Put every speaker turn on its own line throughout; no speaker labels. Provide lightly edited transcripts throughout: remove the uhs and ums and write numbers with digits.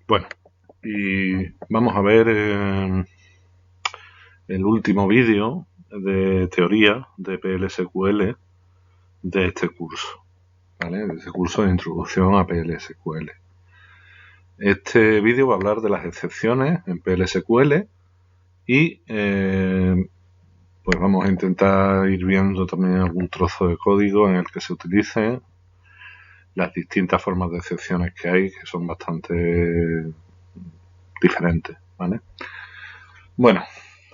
Bueno, y vamos a ver el último vídeo de teoría de PLSQL de este curso, ¿vale? De este curso de introducción a PLSQL. Este vídeo va a hablar de las excepciones en PLSQL y pues vamos a intentar ir viendo también algún trozo de código en el que se utilicen las distintas formas de excepciones que hay, que son bastante diferentes, ¿vale? Bueno,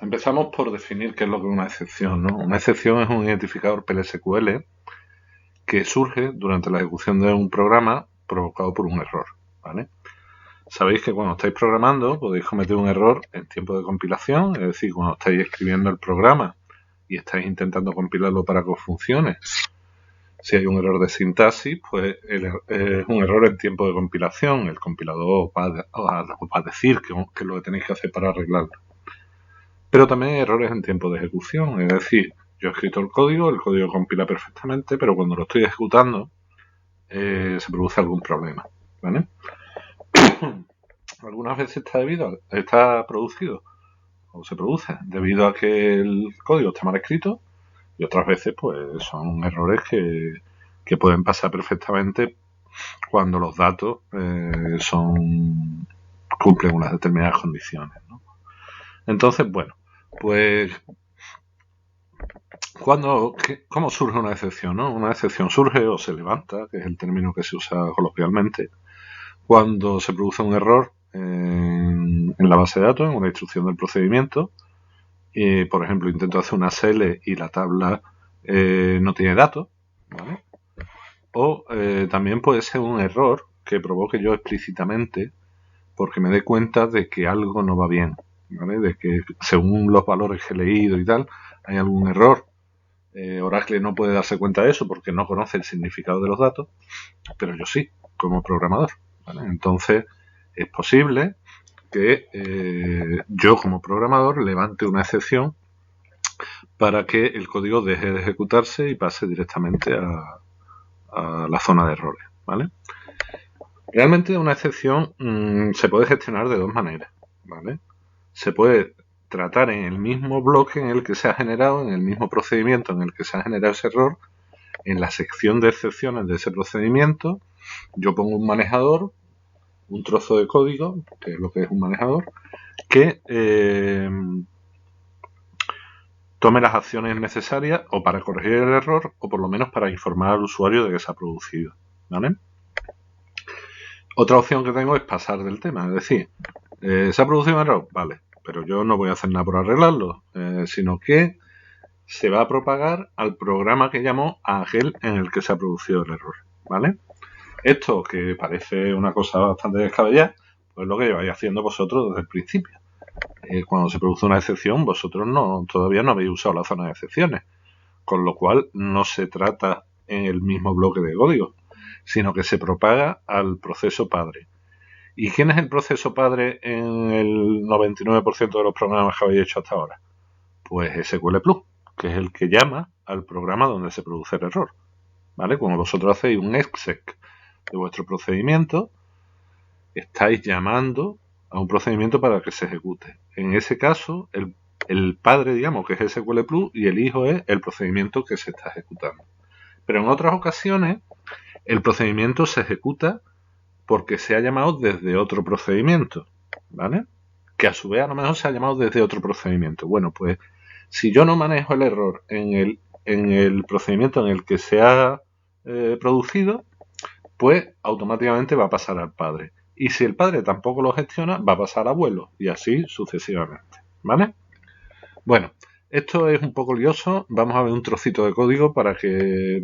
empezamos por definir qué es lo que es una excepción, ¿no? Una excepción es un identificador PLSQL que surge durante la ejecución de un programa provocado por un error, ¿vale? Sabéis que cuando estáis programando podéis cometer un error en tiempo de compilación, es decir, cuando estáis escribiendo el programa y estáis intentando compilarlo para que os funcione. Si hay un error de sintaxis, pues es un error en tiempo de compilación. El compilador os va a decir que es lo que tenéis que hacer para arreglarlo. Pero también hay errores en tiempo de ejecución, es decir, yo he escrito el código compila perfectamente, pero cuando lo estoy ejecutando se produce algún problema, ¿vale? Algunas veces está producido o se produce debido a que el código está mal escrito y otras veces pues son errores que pueden pasar perfectamente cuando los datos cumplen unas determinadas condiciones, ¿no? Entonces, bueno, pues ¿cómo surge una excepción, no? Una excepción surge o se levanta, que es el término que se usa coloquialmente, cuando se produce un error en la base de datos, en una instrucción del procedimiento. Por ejemplo, intento hacer una SL y la tabla no tiene datos, ¿vale? O también puede ser un error que provoque yo explícitamente porque me dé cuenta de que algo no va bien, ¿vale? De que según los valores que he leído y tal, hay algún error. Oracle no puede darse cuenta de eso porque no conoce el significado de los datos, pero yo sí, como programador, ¿vale? Entonces, es posible que yo como programador levante una excepción para que el código deje de ejecutarse y pase directamente a la zona de errores, ¿vale? Realmente una excepción se puede gestionar de dos maneras, ¿vale? Se puede tratar en el mismo bloque en el que se ha generado, en el mismo procedimiento en el que se ha generado ese error, en la sección de excepciones de ese procedimiento, yo pongo un manejador, un trozo de código, que es lo que es un manejador, que tome las acciones necesarias o para corregir el error o por lo menos para informar al usuario de que se ha producido, ¿vale? Otra opción que tengo es pasar del tema, es decir, ¿se ha producido un error? Vale, pero yo no voy a hacer nada por arreglarlo, sino que se va a propagar al programa que llamó a aquel en el que se ha producido el error, ¿vale? Esto, que parece una cosa bastante descabellada, pues es lo que lleváis haciendo vosotros desde el principio. Cuando se produce una excepción, vosotros todavía no habéis usado la zona de excepciones, con lo cual no se trata en el mismo bloque de código, sino que se propaga al proceso padre. ¿Y quién es el proceso padre en el 99% de los programas que habéis hecho hasta ahora? Pues SQL Plus, que es el que llama al programa donde se produce el error, ¿vale? Cuando vosotros hacéis un exec de vuestro procedimiento, estáis llamando a un procedimiento para que se ejecute. En ese caso, el padre, digamos, que es SQL Plus, y el hijo es el procedimiento que se está ejecutando. Pero en otras ocasiones, el procedimiento se ejecuta porque se ha llamado desde otro procedimiento, ¿vale? Que a su vez a lo mejor se ha llamado desde otro procedimiento. Bueno, pues si yo no manejo el error en el procedimiento en el que se ha producido, pues automáticamente va a pasar al padre. Y si el padre tampoco lo gestiona, va a pasar al abuelo y así sucesivamente, ¿vale? Bueno, esto es un poco lioso. Vamos a ver un trocito de código para que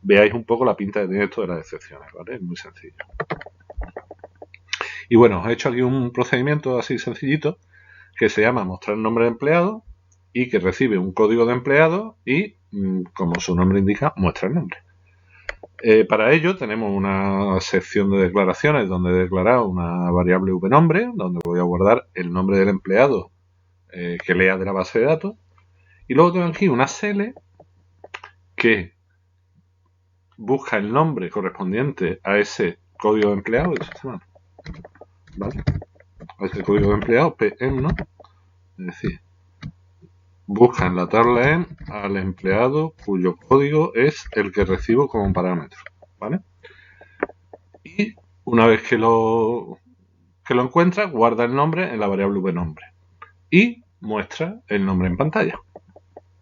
veáis un poco la pinta que tiene esto de las excepciones, ¿vale? Es muy sencillo. Y bueno, os he hecho aquí un procedimiento así sencillito que se llama mostrar nombre de empleado y que recibe un código de empleado y, como su nombre indica, muestra el nombre. Para ello tenemos una sección de declaraciones donde he declarado una variable vnombre, donde voy a guardar el nombre del empleado que lea de la base de datos. Y luego tengo aquí una SL que busca el nombre correspondiente a ese código de empleado. ¿vale? Este código de empleado, PM, ¿no? Es decir, busca en la tabla EM al empleado cuyo código es el que recibo como parámetro, ¿vale? Y una vez que lo encuentra, guarda el nombre en la variable vNombre y muestra el nombre en pantalla,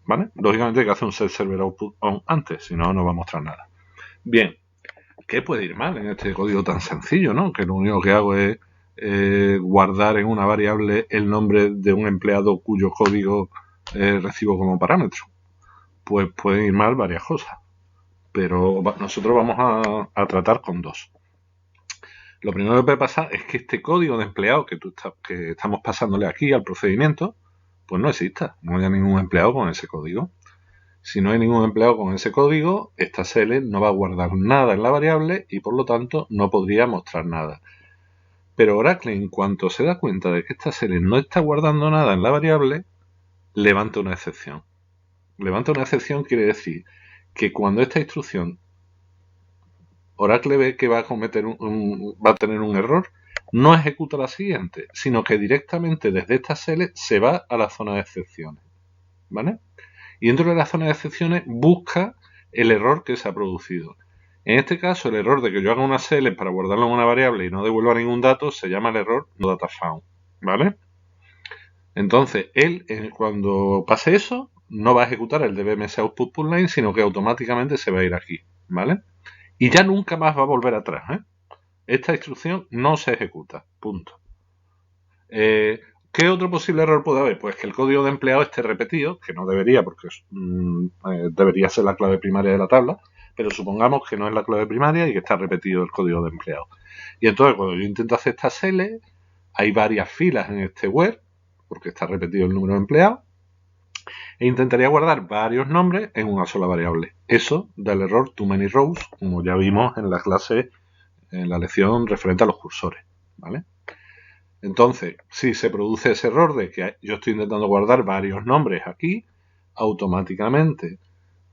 ¿vale? Lógicamente hay que hacer un set server output on antes, si no, no va a mostrar nada. Bien, ¿qué puede ir mal en este código tan sencillo, ¿no? Que lo único que hago es guardar en una variable el nombre de un empleado cuyo código recibo como parámetro. Pues pueden ir mal varias cosas, pero nosotros vamos a tratar con dos. Lo primero que puede pasar es que este código de empleado que estamos pasándole aquí al procedimiento, pues no exista, no haya ningún empleado con ese código. Si no hay ningún empleado con ese código, esta CL no va a guardar nada en la variable y por lo tanto no podría mostrar nada. Pero Oracle, en cuanto se da cuenta de que esta CL no está guardando nada en la variable, levanta una excepción. Levanta una excepción quiere decir que cuando esta instrucción Oracle ve que va a va a tener un error, no ejecuta la siguiente, sino que directamente desde esta CL se va a la zona de excepciones, ¿vale? Y dentro de la zona de excepciones busca el error que se ha producido. En este caso, el error de que yo haga una CL para guardarlo en una variable y no devuelva ningún dato se llama el error no data found, ¿vale? Entonces, él, cuando pase eso, no va a ejecutar el dbms output pullLine, sino que automáticamente se va a ir aquí, ¿vale? Y ya nunca más va a volver atrás, ¿eh? Esta instrucción no se ejecuta, punto. ¿Qué otro posible error puede haber? Pues que el código de empleado esté repetido, que no debería, porque debería ser la clave primaria de la tabla, pero supongamos que no es la clave primaria y que está repetido el código de empleado. Y entonces cuando yo intento hacer esta CL, hay varias filas en este where, porque está repetido el número de empleados, e intentaría guardar varios nombres en una sola variable. Eso da el error too many rows, como ya vimos en la clase, en la lección referente a los cursores, ¿vale? Entonces, si se produce ese error de que yo estoy intentando guardar varios nombres aquí, automáticamente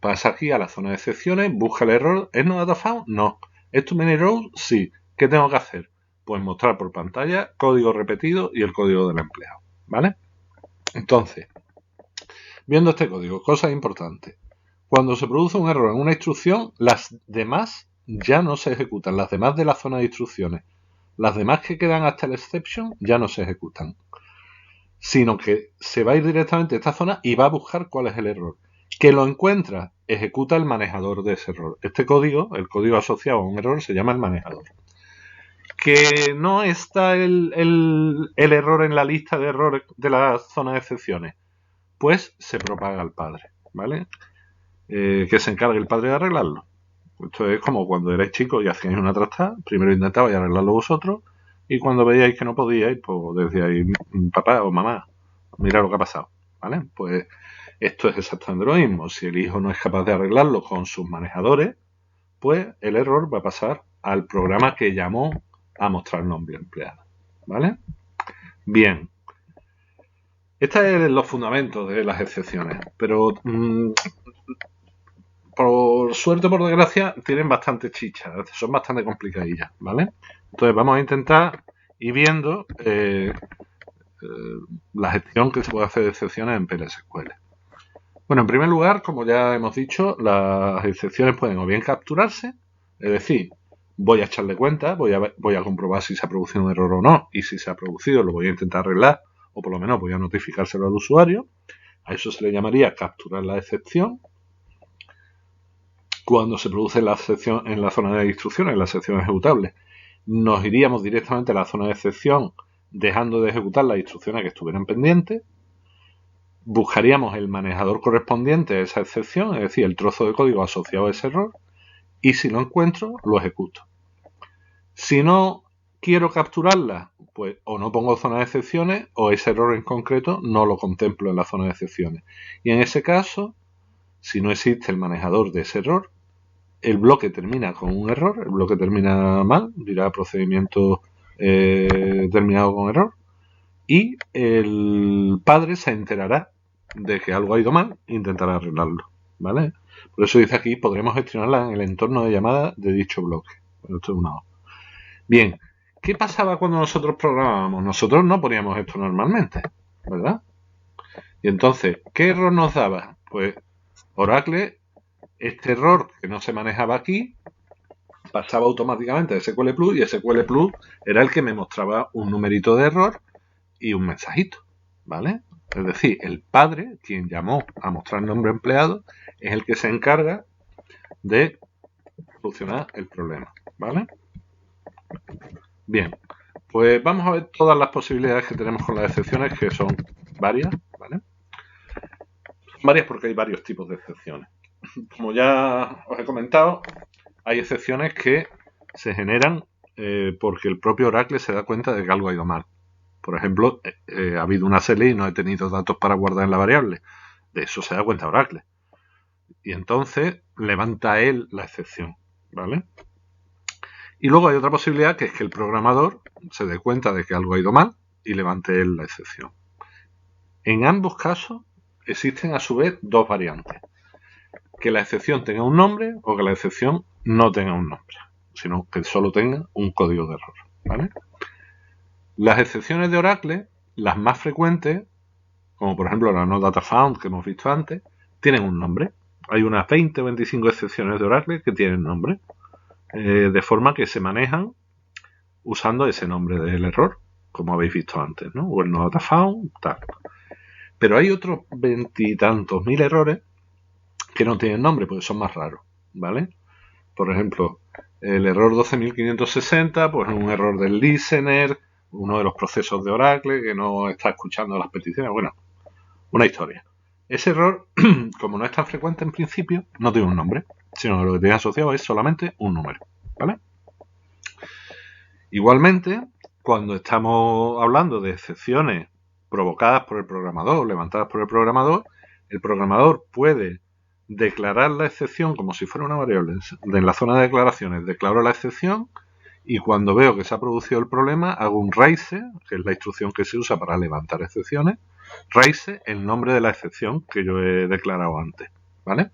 pasa aquí a la zona de excepciones, busca el error. ¿Es no data found? No. ¿Es too many rows? Sí. ¿Qué tengo que hacer? Pues mostrar por pantalla código repetido y el código del empleado, ¿vale? Entonces, viendo este código, cosas importantes. Cuando se produce un error en una instrucción, las demás ya no se ejecutan, las demás de la zona de instrucciones. Las demás que quedan hasta el exception ya no se ejecutan, sino que se va a ir directamente a esta zona y va a buscar cuál es el error. Que lo encuentra, ejecuta el manejador de ese error. Este código, el código asociado a un error, se llama el manejador. Que no está el error en la lista de errores de la zona de excepciones, pues se propaga al padre, ¿vale? Que se encargue el padre de arreglarlo. Esto es como cuando erais chicos y hacíais una trastada, primero intentabais arreglarlo vosotros y cuando veíais que no podíais, pues decíais, papá o mamá, mira lo que ha pasado, ¿vale? Pues esto es exactamente lo mismo. Si el hijo no es capaz de arreglarlo con sus manejadores, pues el error va a pasar al programa que llamó a mostrar nombre empleado, ¿vale? Bien. Estos son los fundamentos de las excepciones, pero por suerte o por desgracia, tienen bastante chicha, son bastante complicadillas, ¿vale? Entonces vamos a intentar ir viendo la gestión que se puede hacer de excepciones en PLSQL. Bueno, en primer lugar, como ya hemos dicho, las excepciones pueden o bien capturarse, es decir, voy a echarle cuenta, voy a comprobar si se ha producido un error o no, y si se ha producido lo voy a intentar arreglar, o por lo menos voy a notificárselo al usuario. A eso se le llamaría capturar la excepción. Cuando se produce la excepción en la zona de instrucciones, en la sección ejecutable, nos iríamos directamente a la zona de excepción dejando de ejecutar las instrucciones que estuvieran pendientes. Buscaríamos el manejador correspondiente a esa excepción, es decir, el trozo de código asociado a ese error, y si lo encuentro, lo ejecuto. Si no quiero capturarla, pues o no pongo zona de excepciones o ese error en concreto no lo contemplo en la zona de excepciones. Y en ese caso, si no existe el manejador de ese error, el bloque termina con un error, el bloque termina mal, dirá procedimiento terminado con error, y el padre se enterará de que algo ha ido mal e intentará arreglarlo, ¿vale? Por eso dice aquí, podremos gestionarla en el entorno de llamada de dicho bloque. Bueno, esto es una O. Bien, ¿Qué pasaba cuando nosotros programábamos? Nosotros no poníamos esto normalmente, ¿verdad? Y entonces, ¿qué error nos daba? Pues Oracle, este error que no se manejaba aquí, pasaba automáticamente a SQL Plus, y SQL Plus era el que me mostraba un numerito de error y un mensajito, ¿vale? Es decir, el padre, quien llamó a mostrar nombre empleado, es el que se encarga de solucionar el problema, ¿vale? Bien, pues vamos a ver todas las posibilidades que tenemos con las excepciones, que son varias, ¿vale? Varias porque hay varios tipos de excepciones. Como ya os he comentado, hay excepciones que se generan porque el propio Oracle se da cuenta de que algo ha ido mal. Por ejemplo, ha habido una SLI y no he tenido datos para guardar en la variable. De eso se da cuenta Oracle. Y entonces levanta él la excepción, ¿vale? Y luego hay otra posibilidad, que es que el programador se dé cuenta de que algo ha ido mal y levante él la excepción. En ambos casos existen a su vez dos variantes. Que la excepción tenga un nombre o que la excepción no tenga un nombre, sino que solo tenga un código de error, ¿vale? Las excepciones de Oracle, las más frecuentes, como por ejemplo la no data found que hemos visto antes, tienen un nombre. Hay unas 20 o 25 excepciones de Oracle que tienen nombre, de forma que se manejan usando ese nombre del error, como habéis visto antes, ¿no? O el no data found, tal. Pero hay otros veintitantos mil errores que no tienen nombre, porque son más raros, ¿vale? Por ejemplo, el error 12.560, pues es un error del listener, uno de los procesos de Oracle que no está escuchando las peticiones. Bueno, una historia. Ese error, como no es tan frecuente en principio, no tiene un nombre, sino que lo que tiene asociado es solamente un número, ¿vale? Igualmente, cuando estamos hablando de excepciones provocadas por el programador, levantadas por el programador puede declarar la excepción como si fuera una variable. En la zona de declaraciones declaro la excepción y cuando veo que se ha producido el problema hago un raise, que es la instrucción que se usa para levantar excepciones, raise el nombre de la excepción que yo he declarado antes, ¿vale?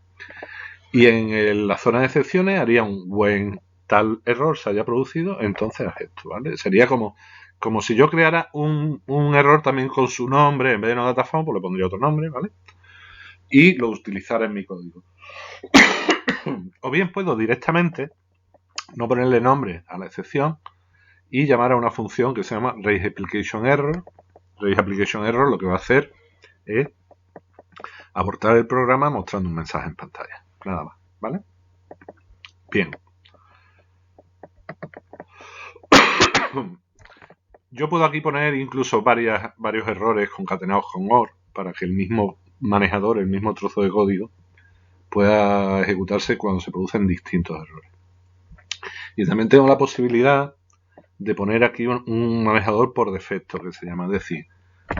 Y en la zona de excepciones haría un when tal error se haya producido, entonces haz esto, ¿vale? Sería como si yo creara un error también con su nombre, en vez de no data found, pues le pondría otro nombre, ¿vale? Y lo utilizara en mi código. O bien puedo directamente no ponerle nombre a la excepción y llamar a una función que se llama raisEpplicationError. RaiseApplicationError lo que va a hacer es abortar el programa mostrando un mensaje en pantalla. Nada más, ¿vale? Bien. Yo puedo aquí poner incluso varios errores concatenados con OR para que el mismo manejador, el mismo trozo de código, pueda ejecutarse cuando se producen distintos errores. Y también tengo la posibilidad de poner aquí un manejador por defecto, que se llama, es decir,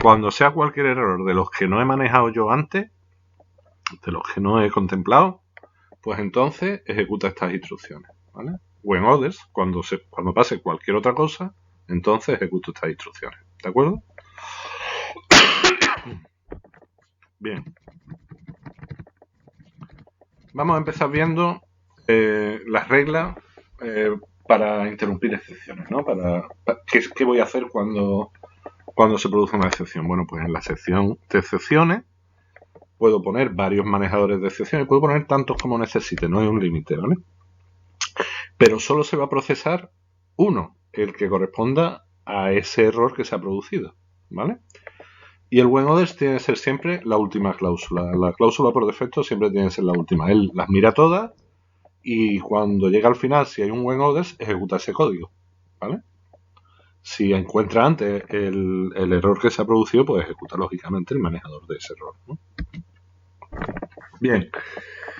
cuando sea cualquier error de los que no he manejado yo antes, de los que no he contemplado, pues entonces ejecuta estas instrucciones, ¿vale? O en others, cuando pase cualquier otra cosa, entonces ejecuto estas instrucciones, ¿de acuerdo? Bien. Vamos a empezar viendo las reglas para interrumpir excepciones, ¿no? ¿Qué voy a hacer cuando se produce una excepción? Bueno, pues en la sección de excepciones puedo poner varios manejadores de excepciones, puedo poner tantos como necesite, no hay un límite, ¿vale? Pero solo se va a procesar uno, el que corresponda a ese error que se ha producido, ¿vale? Y el when others tiene que ser siempre la última cláusula. La cláusula por defecto siempre tiene que ser la última. Él las mira todas y cuando llega al final, si hay un when others, ejecuta ese código, ¿vale? Si encuentra antes el error que se ha producido, pues ejecuta lógicamente el manejador de ese error, ¿no? Bien,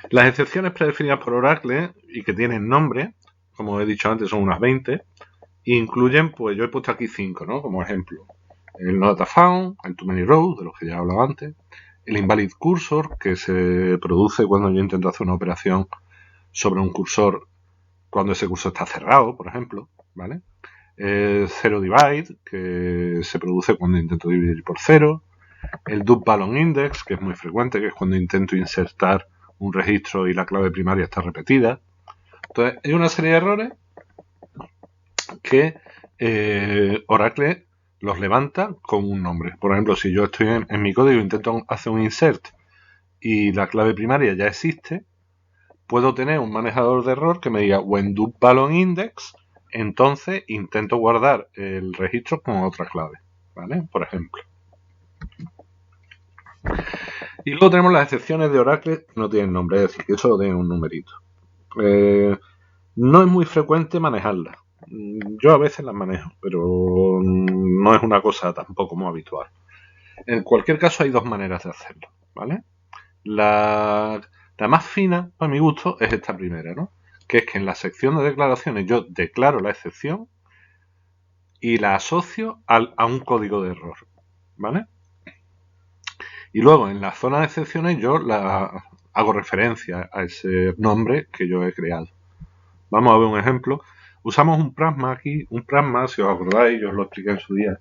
las excepciones predefinidas por Oracle y que tienen nombre, como he dicho antes, son unas 20, incluyen, pues yo he puesto aquí 5, ¿no? Como ejemplo, el no data found, el too many rows, de los que ya he hablado antes, el invalid cursor, que se produce cuando yo intento hacer una operación sobre un cursor cuando ese cursor está cerrado, por ejemplo, ¿vale? Zero divide, que se produce cuando intento dividir por cero, el double balance index, que es muy frecuente, que es cuando intento insertar un registro y la clave primaria está repetida. Entonces, hay una serie de errores que Oracle los levanta con un nombre. Por ejemplo, si yo estoy en mi código e intento hacer un insert y la clave primaria ya existe, puedo tener un manejador de error que me diga when do balon index, entonces intento guardar el registro con otra clave, ¿vale? Por ejemplo. Y luego tenemos las excepciones de Oracle que no tienen nombre, es decir, que solo tienen un numerito. No es muy frecuente manejarlas. Yo a veces las manejo, pero no es una cosa tampoco muy habitual. En cualquier caso hay dos maneras de hacerlo, ¿vale? La más fina, a mi gusto, es esta primera, ¿no? Que es que en la sección de declaraciones yo declaro la excepción y la asocio a un código de error, ¿vale? Y luego en la zona de excepciones yo hago referencia a ese nombre que yo he creado. Vamos a ver un ejemplo. Usamos un pragma aquí. Un pragma, si os acordáis, yo os lo expliqué en su día,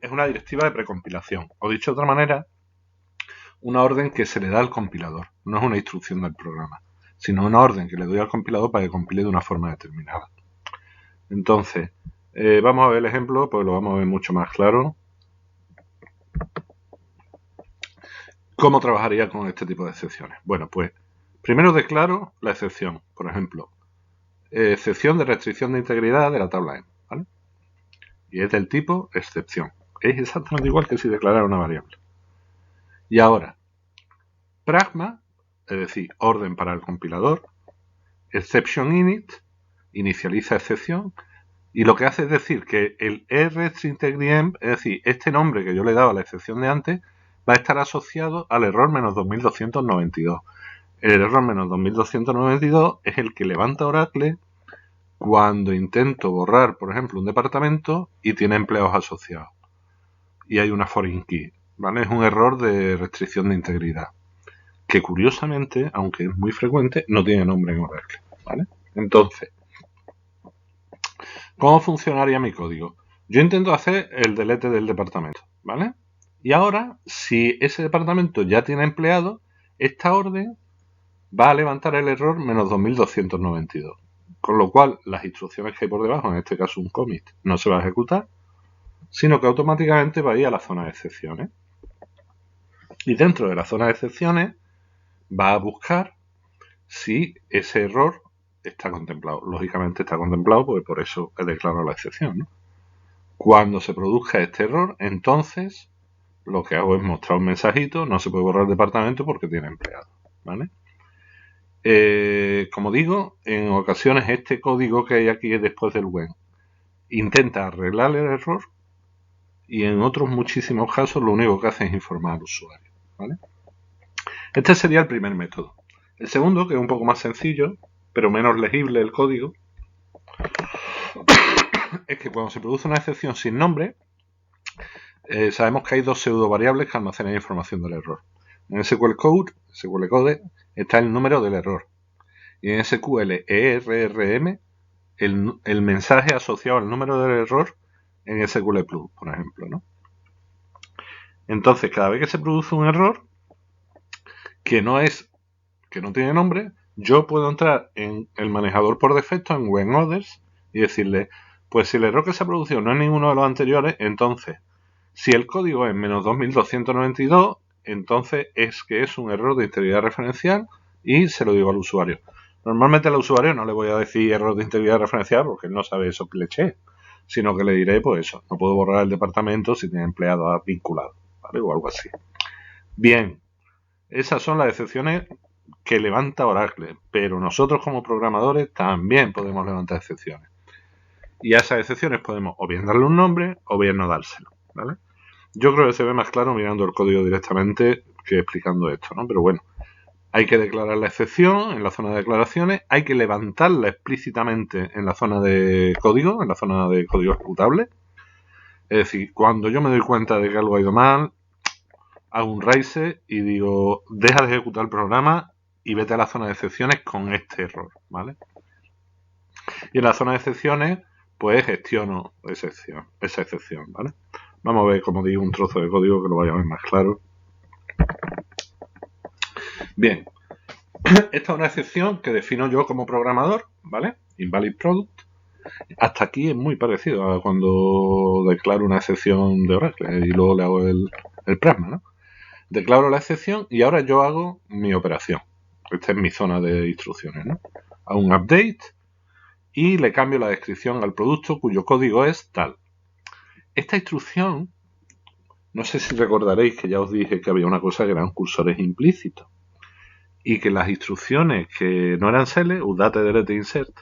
es una directiva de precompilación. O dicho de otra manera, una orden que se le da al compilador. No es una instrucción del programa, sino una orden que le doy al compilador para que compile de una forma determinada. Entonces, vamos a ver el ejemplo, pues lo vamos a ver mucho más claro. ¿Cómo trabajaría con este tipo de excepciones? Bueno, pues primero declaro la excepción. Por ejemplo, excepción de restricción de integridad de la tabla M, ¿vale? Y es del tipo excepción. Es exactamente igual que si declarara una variable. Y ahora, pragma, es decir, orden para el compilador, exception init, inicializa excepción, y lo que hace es decir que el rstringintegriem, es decir, este nombre que yo le he dado a la excepción de antes, va a estar asociado al error menos 2292. El error menos 2292 es el que levanta Oracle cuando intento borrar, por ejemplo, un departamento y tiene empleados asociados. Y hay una foreign key, ¿vale? Es un error de restricción de integridad. Que curiosamente, aunque es muy frecuente, no tiene nombre en Oracle, ¿vale? Entonces, ¿cómo funcionaría mi código? Yo intento hacer el delete del departamento, ¿vale? Y ahora, si ese departamento ya tiene empleado, esta orden va a levantar el error menos 2292. Con lo cual, las instrucciones que hay por debajo, en este caso un commit, no se va a ejecutar, sino que automáticamente va a ir a la zona de excepciones. Y dentro de la zona de excepciones va a buscar si ese error está contemplado. Lógicamente está contemplado porque por eso he declarado la excepción, ¿no? Cuando se produzca este error, entonces lo que hago es mostrar un mensajito, no se puede borrar el departamento porque tiene empleado, ¿vale? Como digo, en ocasiones este código que hay aquí después del when intenta arreglar el error y en otros muchísimos casos lo único que hace es informar al usuario, ¿vale? Este sería el primer método. El segundo, que es un poco más sencillo, pero menos legible el código, es que cuando se produce una excepción sin nombre, sabemos que hay dos pseudo variables que almacenan información del error. En SQL Code, está el número del error. Y en SQL ERRM, el mensaje asociado al número del error en SQL Plus, por ejemplo, ¿no? Entonces, cada vez que se produce un error que no tiene nombre, yo puedo entrar en el manejador por defecto, en when others, y decirle, pues si el error que se ha producido no es ninguno de los anteriores, entonces, si el código es menos 2292, entonces es que es un error de integridad referencial y se lo digo al usuario. Normalmente al usuario no le voy a decir error de integridad referencial porque él no sabe eso que le eché, sino que le diré, pues eso, no puedo borrar el departamento si tiene empleados vinculados, ¿vale? O algo así. Bien, esas son las excepciones que levanta Oracle, pero nosotros como programadores también podemos levantar excepciones. Y a esas excepciones podemos o bien darle un nombre o bien no dárselo, ¿vale? Yo creo que se ve más claro mirando el código directamente que explicando esto, ¿no? Pero bueno, hay que declarar la excepción en la zona de declaraciones, hay que levantarla explícitamente en la zona de código, ejecutable. Es decir, cuando yo me doy cuenta de que algo ha ido mal, hago un raise y digo, deja de ejecutar el programa y vete a la zona de excepciones con este error, ¿vale? Y en la zona de excepciones, pues gestiono esa excepción, ¿vale? Vamos a ver, como digo, un trozo de código que lo vaya a ver más claro. Bien, esta es una excepción que defino yo como programador, ¿vale? Invalid product. Hasta aquí es muy parecido a cuando declaro una excepción de Oracle y luego le hago el pragma, ¿no? Declaro la excepción y ahora yo hago mi operación. Esta es mi zona de instrucciones, ¿no? Hago un update y le cambio la descripción al producto cuyo código es tal. Esta instrucción, no sé si recordaréis que ya os dije que había una cosa que eran cursores implícitos y que las instrucciones que no eran seles, update, delete, insert,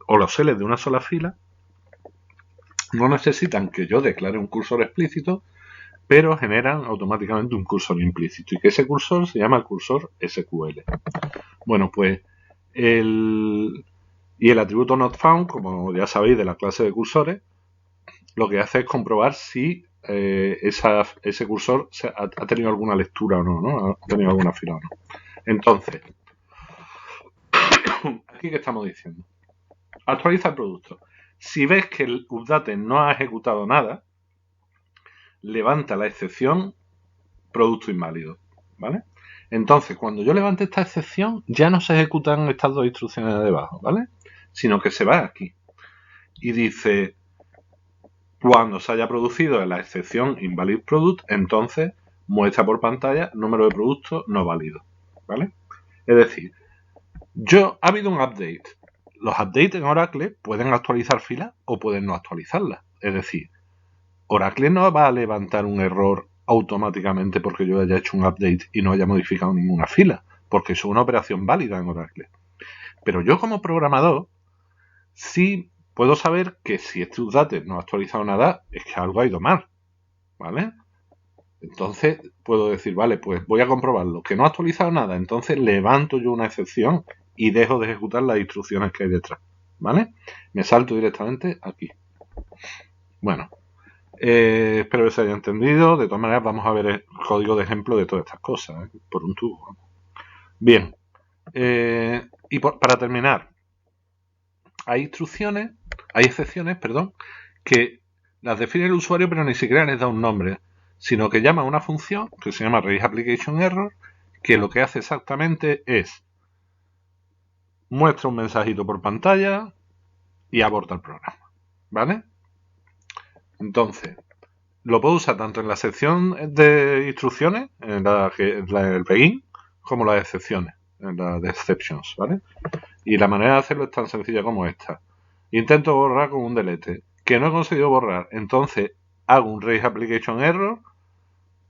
o los seles de una sola fila, no necesitan que yo declare un cursor explícito, pero generan automáticamente un cursor implícito y que ese cursor se llama el cursor SQL. Bueno, pues el atributo notFound, como ya sabéis de la clase de cursores, lo que hace es comprobar si ese cursor ha tenido alguna lectura o no, ¿no? Ha tenido alguna fila o no. Entonces, aquí que estamos diciendo, actualiza el producto. Si ves que el update no ha ejecutado nada, levanta la excepción producto inválido, ¿vale? Entonces, cuando yo levante esta excepción, ya no se ejecutan estas dos instrucciones de debajo, ¿vale? Sino que se va aquí y dice, cuando se haya producido la excepción invalid product, entonces muestra por pantalla número de productos no válido, ¿vale? Es decir, ha habido un update. Los updates en Oracle pueden actualizar filas o pueden no actualizarlas. Es decir, Oracle no va a levantar un error automáticamente porque yo haya hecho un update y no haya modificado ninguna fila, porque eso es una operación válida en Oracle. Pero yo como programador sí puedo saber que si este update no ha actualizado nada, es que algo ha ido mal, ¿vale? Entonces puedo decir, vale, pues voy a comprobarlo, que no ha actualizado nada, entonces levanto yo una excepción y dejo de ejecutar las instrucciones que hay detrás, ¿vale? Me salto directamente aquí. Bueno, espero que se haya entendido. De todas maneras, vamos a ver el código de ejemplo de todas estas cosas, por un tubo. Bien, para terminar, hay excepciones, que las define el usuario, pero ni siquiera les da un nombre, sino que llama a una función que se llama raise application error, que lo que hace exactamente es muestra un mensajito por pantalla y aborta el programa, ¿vale? Entonces, lo puedo usar tanto en la sección de instrucciones, en el begin, como las excepciones, en la de exceptions, ¿vale? Y la manera de hacerlo es tan sencilla como esta. Intento borrar con un delete, que no he conseguido borrar, entonces hago un raise application error,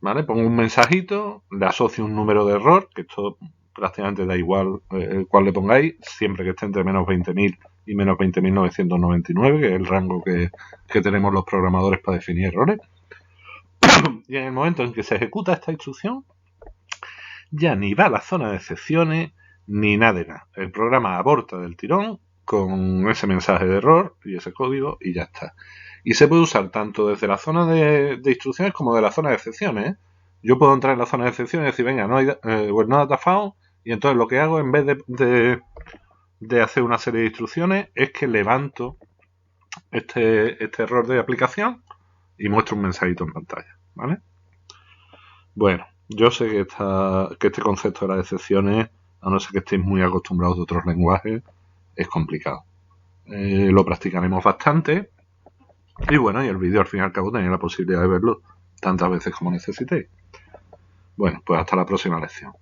¿vale? Pongo un mensajito, le asocio un número de error, que esto prácticamente da igual cuál le pongáis, siempre que esté entre menos 20.000 y menos 20.999, que es el rango que tenemos los programadores para definir errores. Y en el momento en que se ejecuta esta instrucción, ya ni va a la zona de excepciones ni nada de nada. El programa aborta del tirón con ese mensaje de error y ese código y ya está. Y se puede usar tanto desde la zona de instrucciones como de la zona de excepciones, ¿eh? Yo puedo entrar en la zona de excepciones y decir, venga, no hay no data found, y entonces lo que hago en vez de hacer una serie de instrucciones es que levanto este error de aplicación y muestro un mensajito en pantalla, ¿vale? Bueno, yo sé que este concepto de las excepciones, a no ser que estéis muy acostumbrados de otros lenguajes, es complicado. Lo practicaremos bastante. Y bueno, y el vídeo al fin y al cabo tenéis la posibilidad de verlo tantas veces como necesitéis. Bueno, pues hasta la próxima lección.